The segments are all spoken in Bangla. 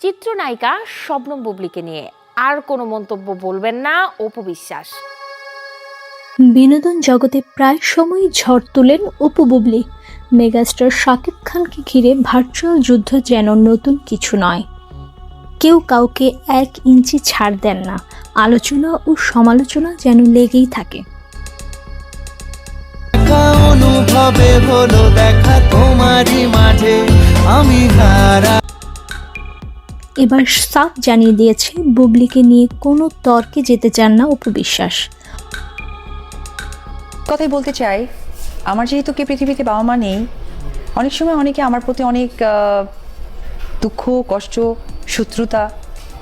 চিত্রনায়িকা শবনম বুবলীকে নিয়ে আর কোনো মন্তব্য বলবেন না অপু বিশ্বাস। বিনোদন জগতে প্রায় সময়ই ঝড় তোলেন অপু বুবলী। মেগাস্টার শাকিব খানকে ঘিরে ভার্চুয়াল যুদ্ধ যেন নতুন কিছু নয়। কেউ কাউকে 1 ইঞ্চি ছাড় দেন না, আলোচনা ও সমালোচনা যেন লেগেই থাকে। অনুভবে হলো দেখা তোমারই মাঝে আমি হারা। এবার সাফ জানিয়ে দিয়েছে বুবলীকে নিয়ে কোনো তর্কে যেতে চান না অপু বিশ্বাস। কথাই বলতে চাই, আমার যেহেতু কি পৃথিবীতে বাবা মা নেই, অনেক সময় অনেকে আমার প্রতি অনেক দুঃখ, কষ্ট, শত্রুতা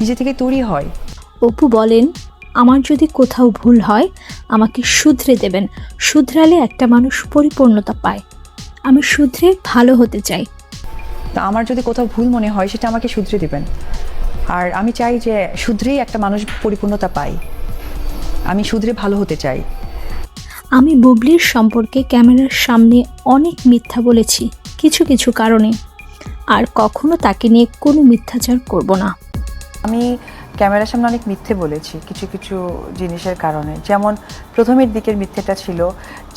নিজে থেকে তৈরি হয়। অপু বলেন, আমার যদি কোথাও ভুল হয় আমাকে শুধরে দেবেন। শুধরালে একটা মানুষ পরিপূর্ণতা পায়। আমি শুধরে ভালো হতে চাই। তা আমার যদি কোথাও ভুল মনে হয় সেটা আমাকে শুধরে দেবেন। আর আমি চাই যে শুধরেই একটা মানুষ পরিপূর্ণতা পায়। আমি শুধরে ভালো হতে চাই। আমি বুবলির সম্পর্কে ক্যামেরার সামনে অনেক মিথ্যা বলেছি কিছু কিছু কারণে, আর কখনো তাকে নিয়ে কোনো মিথ্যাচার করব না। আমি ক্যামেরার সামনে অনেক মিথ্যে বলেছি কিছু কিছু জিনিসের কারণে। যেমন প্রথমের দিকের মিথ্যেটা ছিল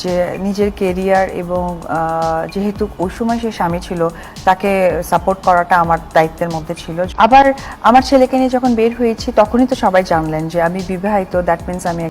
যে নিজের কেরিয়ার এবং যেহেতু ওই সময় সে স্বামী ছিল তাকে সাপোর্ট করাটা আমার দায়িত্বের মধ্যে ছিল। আবার আমার ছেলেকে নিয়ে যখন বের হয়েছি তখনই তো সবাই জানলেন যে আমি বিবাহিত, দ্যাট মিনস আমি